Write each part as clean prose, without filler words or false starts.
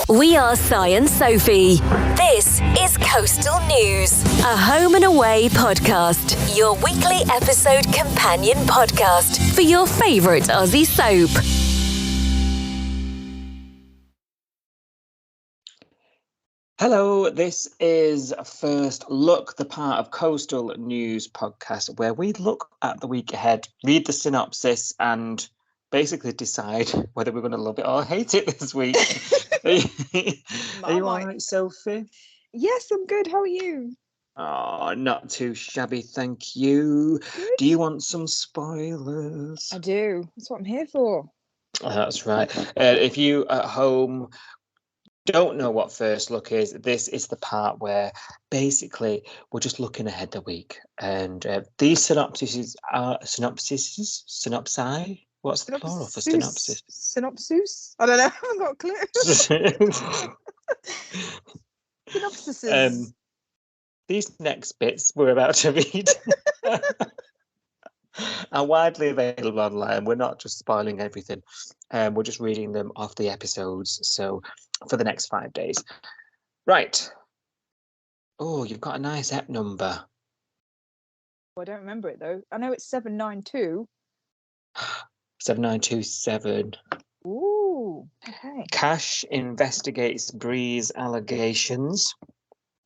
We are Si and Sophie. This is Coastal News, a home and away podcast, your weekly episode companion podcast for your favourite Aussie soap. Hello, this is First Look, the part of Coastal News podcast where we look at the week ahead, read the synopsis, and basically decide whether we're going to love it or hate it this week. Are you all right, Sophie? Yes, I'm good. How are you? Oh, not too shabby, thank you. Good. Do you want some spoilers? I do. That's what I'm here for. That's right. If you at home don't know what First Look is, this is the part where basically we're just looking ahead the week, and these synopsis. What's the plural for synopsis? Synopsis? I don't know. I haven't got a clue. Synopsises. These next bits we're about to read are widely available online. We're not just spoiling everything. We're just reading them off the episodes. So for the next 5 days. Right. Oh, you've got a nice ep number. I don't remember it though. I know it's 792. 7927. Ooh, okay. Cash investigates Bree's allegations.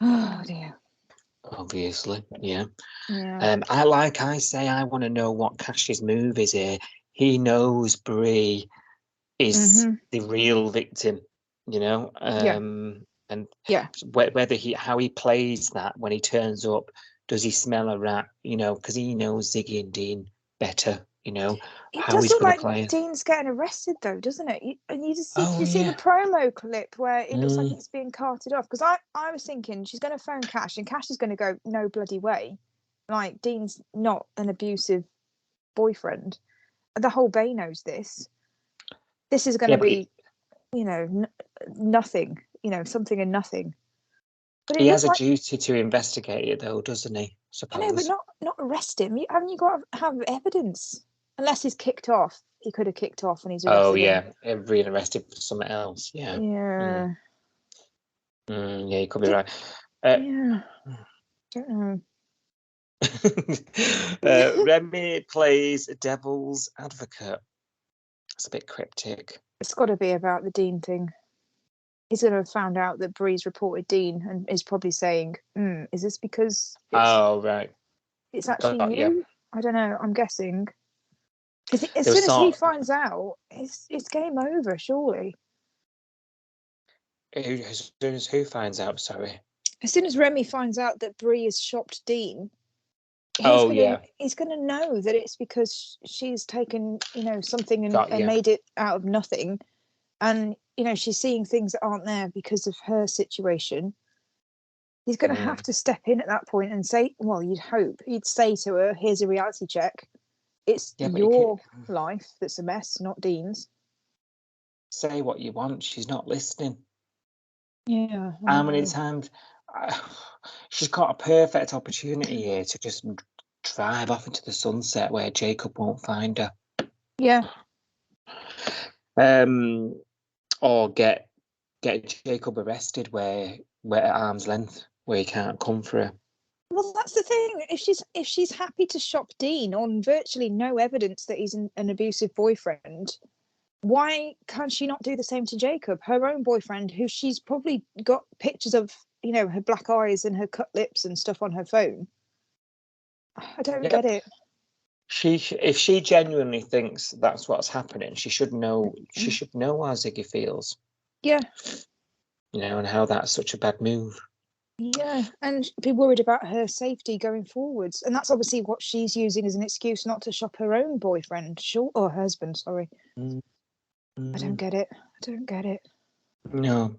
Oh dear. Obviously, yeah. Yeah. I want to know what Cash's move is here. He knows Bree is the real victim, you know. And whether how he plays that when he turns up, does he smell a rat? You know, because he knows Ziggy and Dean better. You know, it how does he's look going like to play it. Dean's getting arrested though, doesn't it? You just see, Oh, you see yeah. the promo clip where it looks like it's being carted off. Because I was thinking she's going to phone Cash and Cash is going to go, no bloody way. Like, Dean's not an abusive boyfriend. The whole bay knows this. This is going to be, nothing. Something and nothing. But he has a duty to investigate it, though, doesn't he? I know, but not arrest him. Haven't you got to have evidence? Unless he's kicked off. He could have kicked off and he's arrested. Oh, yeah. Being arrested for something else. Yeah. Yeah. Yeah, you could be right. Yeah. Don't know. Remy plays devil's advocate. It's a bit cryptic. It's got to be about the Dean thing. He's going to have found out that Bree's reported Dean and is probably saying, is this because it's actually you? Yeah. I don't know. I'm guessing. Because as soon as he finds out, it's game over, surely. As soon as who finds out, sorry? As soon as Remy finds out that Bree has shopped Dean, he's going to know that it's because she's taken, something and made it out of nothing. And, she's seeing things that aren't there because of her situation. He's going to have to step in at that point and say, well, you'd say to her, here's a reality check. It's your life that's a mess, not Dean's. Say what you want. She's not listening. Yeah. How many times? She's got a perfect opportunity here to just drive off into the sunset where Jacob won't find her. Yeah. Or get Jacob arrested where at arm's length, where he can't come for her. Well, that's the thing. If she's happy to shop Dean on virtually no evidence that he's an abusive boyfriend, why can't she not do the same to Jacob, her own boyfriend, who she's probably got pictures of, her black eyes and her cut lips and stuff on her phone? I don't get it. If she genuinely thinks that's what's happening, she should know. She should know how Ziggy feels. Yeah. And how that's such a bad move. Yeah, and be worried about her safety going forwards, and that's obviously what she's using as an excuse not to shop her own boyfriend, or husband. Sorry. I don't get it. No.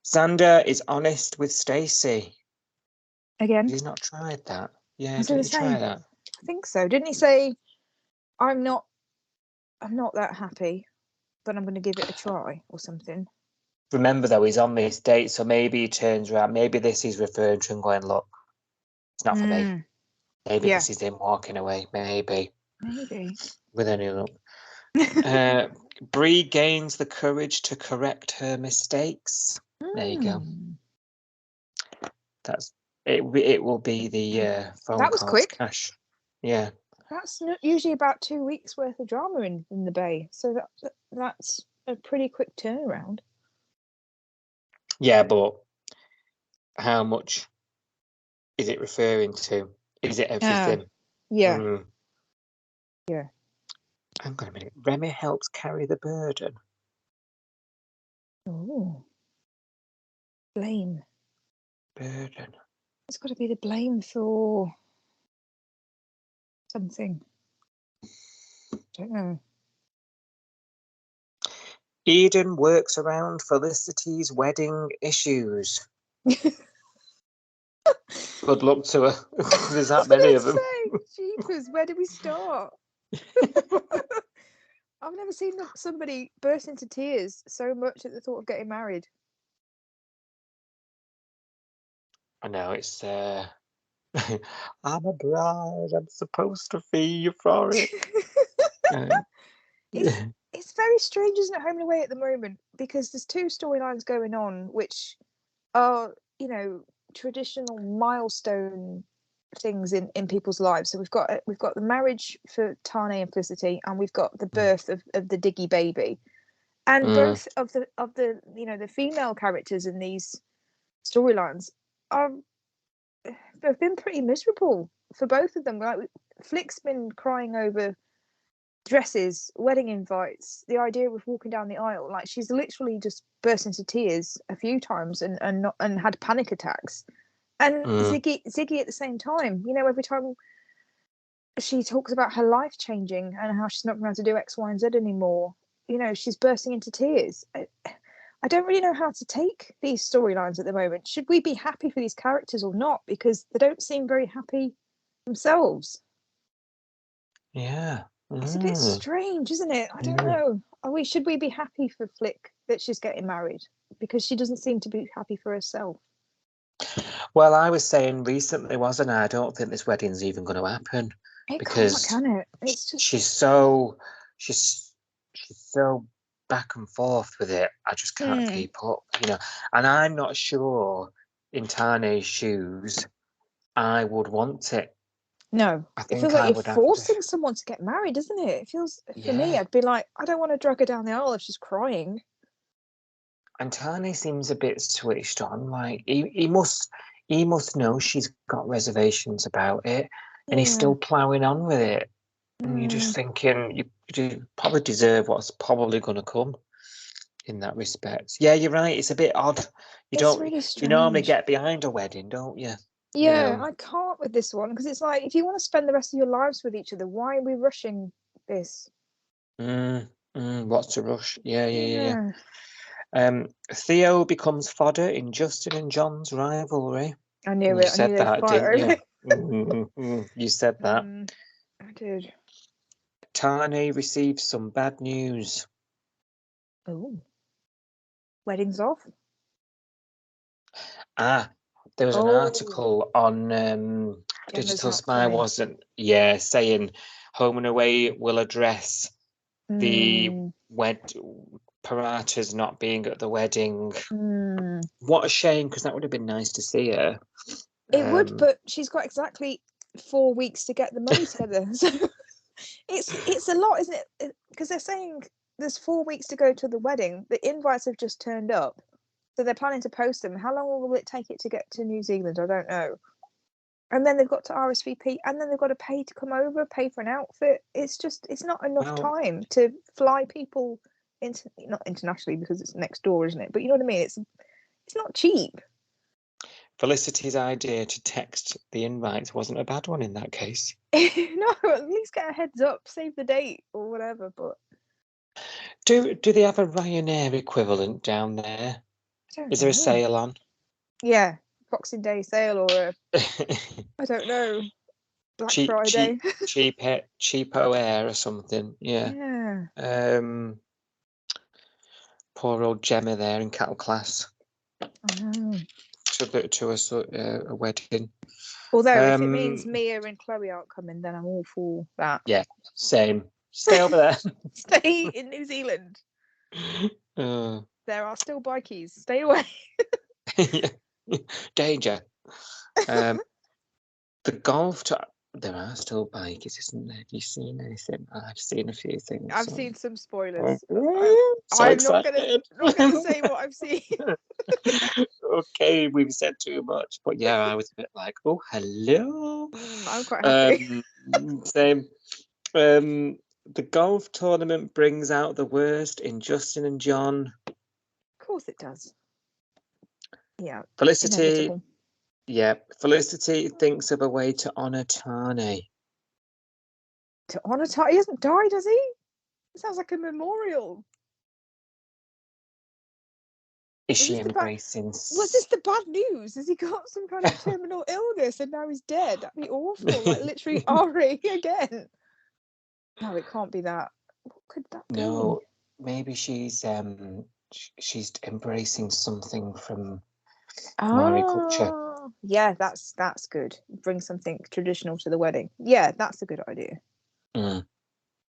Xander is honest with Stacey. Again? He's not tried that. Yeah, didn't he try that? I think so. Didn't he say, I'm not that happy, but I'm going to give it a try or something? Remember, though, he's on this date, so maybe he turns around. Maybe this is referring to him going, look, it's not for me. Maybe this is him walking away. Maybe. With any luck. Brie gains the courage to correct her mistakes. There you go. That's it. It will be the phone that was call quick. Cash. Yeah. That's usually about 2 weeks worth of drama in the Bay, so that's a pretty quick turnaround. Yeah, but how much is it referring to? Is it everything? Yeah. Yeah. Hang on a minute. Remy helps carry the burden. Oh. Blame. Burden. It's got to be the blame for something. I don't know. Eden works around Felicity's wedding issues. Good luck to her. There's that many of them. Jeepers, where do we start? I've never seen somebody burst into tears so much at the thought of getting married. I know, it's I'm a bride, I'm supposed to fee you for it. It's very strange, isn't it, Home and Away at the moment, because there's two storylines going on which are, traditional milestone things in people's lives. So we've got the marriage for Tane and Felicity, and we've got the birth of the Diggy baby, and both of the the female characters in these storylines have been pretty miserable for both of them. Like Flick's been crying over dresses, wedding invites, the idea of walking down the aisle. Like she's literally just burst into tears a few times and had panic attacks. And Ziggy at the same time, every time she talks about her life changing and how she's not going to do X, Y, and Z anymore, she's bursting into tears. I don't really know how to take these storylines at the moment. Should we be happy for these characters or not? Because they don't seem very happy themselves. Yeah. It's a bit strange, isn't it? I don't know. Should we be happy for Flick that she's getting married? Because she doesn't seem to be happy for herself. Well, I was saying recently, wasn't I? I don't think this wedding's even going to happen. It can't, can it? It's just she's so back and forth with it. I just can't keep up, And I'm not sure in Tane's shoes I would want it. No, it feels like you're forcing someone to get married, doesn't it? It feels, for me, I'd be like, I don't want to drag her down the aisle if she's crying. And Tane seems a bit switched on. Like he must know she's got reservations about it, and he's still ploughing on with it. And you're just thinking you probably deserve what's probably going to come in that respect. Yeah, you're right. It's a bit odd. Really you normally get behind a wedding, don't you? Yeah, I can't with this one because it's like if you want to spend the rest of your lives with each other, why are we rushing this? What's to rush? Yeah. Theo becomes fodder in Justin and John's rivalry. I knew it. You said that, didn't you? You said that. I did. Tane receives some bad news. Oh. Wedding's off? There was an article on Digital Spy, wasn't? Yeah, saying Home and Away will address the Parata's not being at the wedding. What a shame, because that would have been nice to see her. It would, but she's got exactly 4 weeks to get the money together. So it's a lot, isn't it? Because they're saying there's 4 weeks to go to the wedding. The invites have just turned up. So they're planning to post them. How long will it take it to get to New Zealand? I don't know. And then they've got to RSVP, and then they've got to pay to come over, pay for an outfit. It's not enough time to fly people not internationally because it's next door, isn't it? But you know what I mean? It's not cheap. Felicity's idea to text the invites wasn't a bad one in that case. No, at least get a heads up, save the date or whatever. But do they have a Ryanair equivalent down there? Is there a sale on? Yeah, Boxing Day sale or I don't know, Black Friday. cheapo air or something. Yeah. Poor old Gemma there in cattle class. To a wedding. Although if it means Mia and Chloe aren't coming, then I'm all for that. Yeah, same. Stay over there. Stay in New Zealand. There are still bikies. Stay away. Danger. The golf there are still bikies, isn't there? Have you seen anything? I've seen a few things. I've seen some spoilers. I'm not going to say what I've seen. Okay, we've said too much. But yeah, I was a bit like, oh, hello. I'm quite happy. Same. The golf tournament brings out the worst in Justin and John. Of course it does. Yeah. Felicity. Inevitable. Yeah. Felicity thinks of a way to honour Tane. To honour Tane? He hasn't died, has he? It sounds like a memorial. Is she embracing? Was this the bad news? Has he got some kind of terminal illness and now he's dead? That'd be awful. Like literally Ari again. No, it can't be that. What could that be? No, maybe she's embracing something from Maori culture. Yeah, that's good. Bring something traditional to the wedding. Yeah, that's a good idea. Do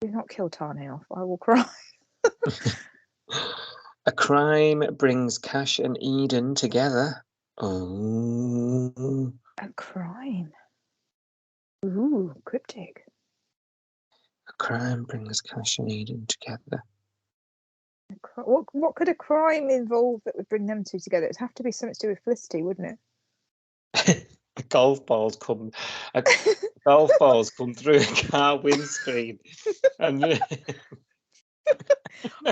not kill Tane off. I will cry. A crime brings Cash and Eden together. Oh. A crime. Ooh, cryptic. A crime brings Cash and Eden together. What could a crime involve that would bring them two together? It'd have to be something to do with Felicity, wouldn't it? Golf balls come through a car windscreen, and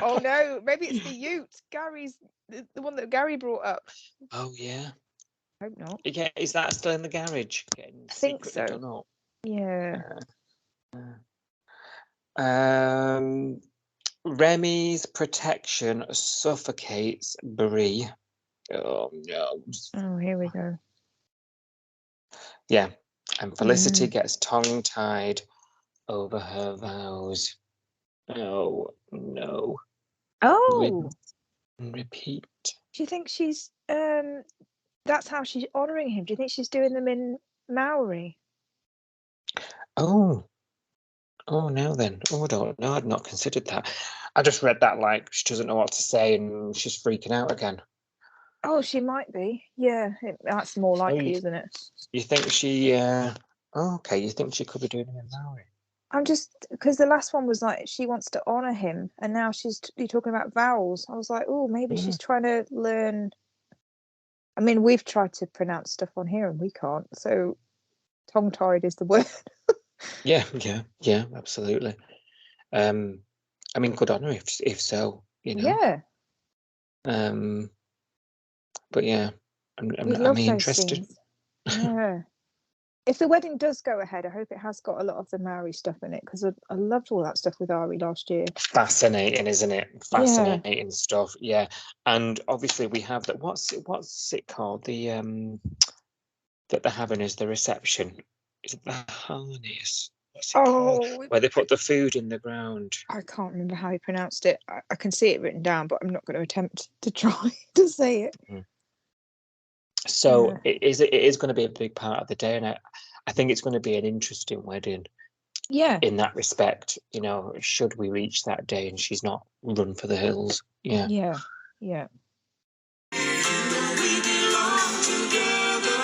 oh no, maybe it's the Ute. Gary's the one that Gary brought up. Oh yeah. I hope not. Yeah, is that still in the garage? I think so. Done up? Yeah. Remy's protection suffocates Brie. Oh no. Oh, here we go. Yeah, and Felicity gets tongue-tied over her vows. Oh no. Oh. Repeat. Do you think she's that's how she's honouring him? Do you think she's doing them in Maori? Oh no then. Oh, I don't know. I'd not considered that. I just read that like she doesn't know what to say and she's freaking out again. Oh, she might be. Yeah, that's more likely, isn't it? You think she okay, you think she could be doing it in Maori? I'm just because the last one was like she wants to honour him and now you're talking about vowels. I was like, oh, maybe she's trying to learn. I mean, we've tried to pronounce stuff on here and we can't. So tongue-tied is the word. Yeah, absolutely. I mean, good on her if so, you know. Yeah. But yeah, I'm interested. Yeah. If the wedding does go ahead, I hope it has got a lot of the Maori stuff in it because I loved all that stuff with Ari last year. Fascinating, isn't it? Fascinating stuff. Yeah, and obviously we have that. What's it called? The that they're having is the reception. Is it the harness? What's it called? Where they put the food in the ground. I can't remember how he pronounced it. I can see it written down, but I'm not going to attempt to try to say it. So it is going to be a big part of the day, and I think it's going to be an interesting wedding. Yeah. In that respect, you know, should we reach that day and she's not run for the hills? Yeah. Yeah. Yeah. We belong together.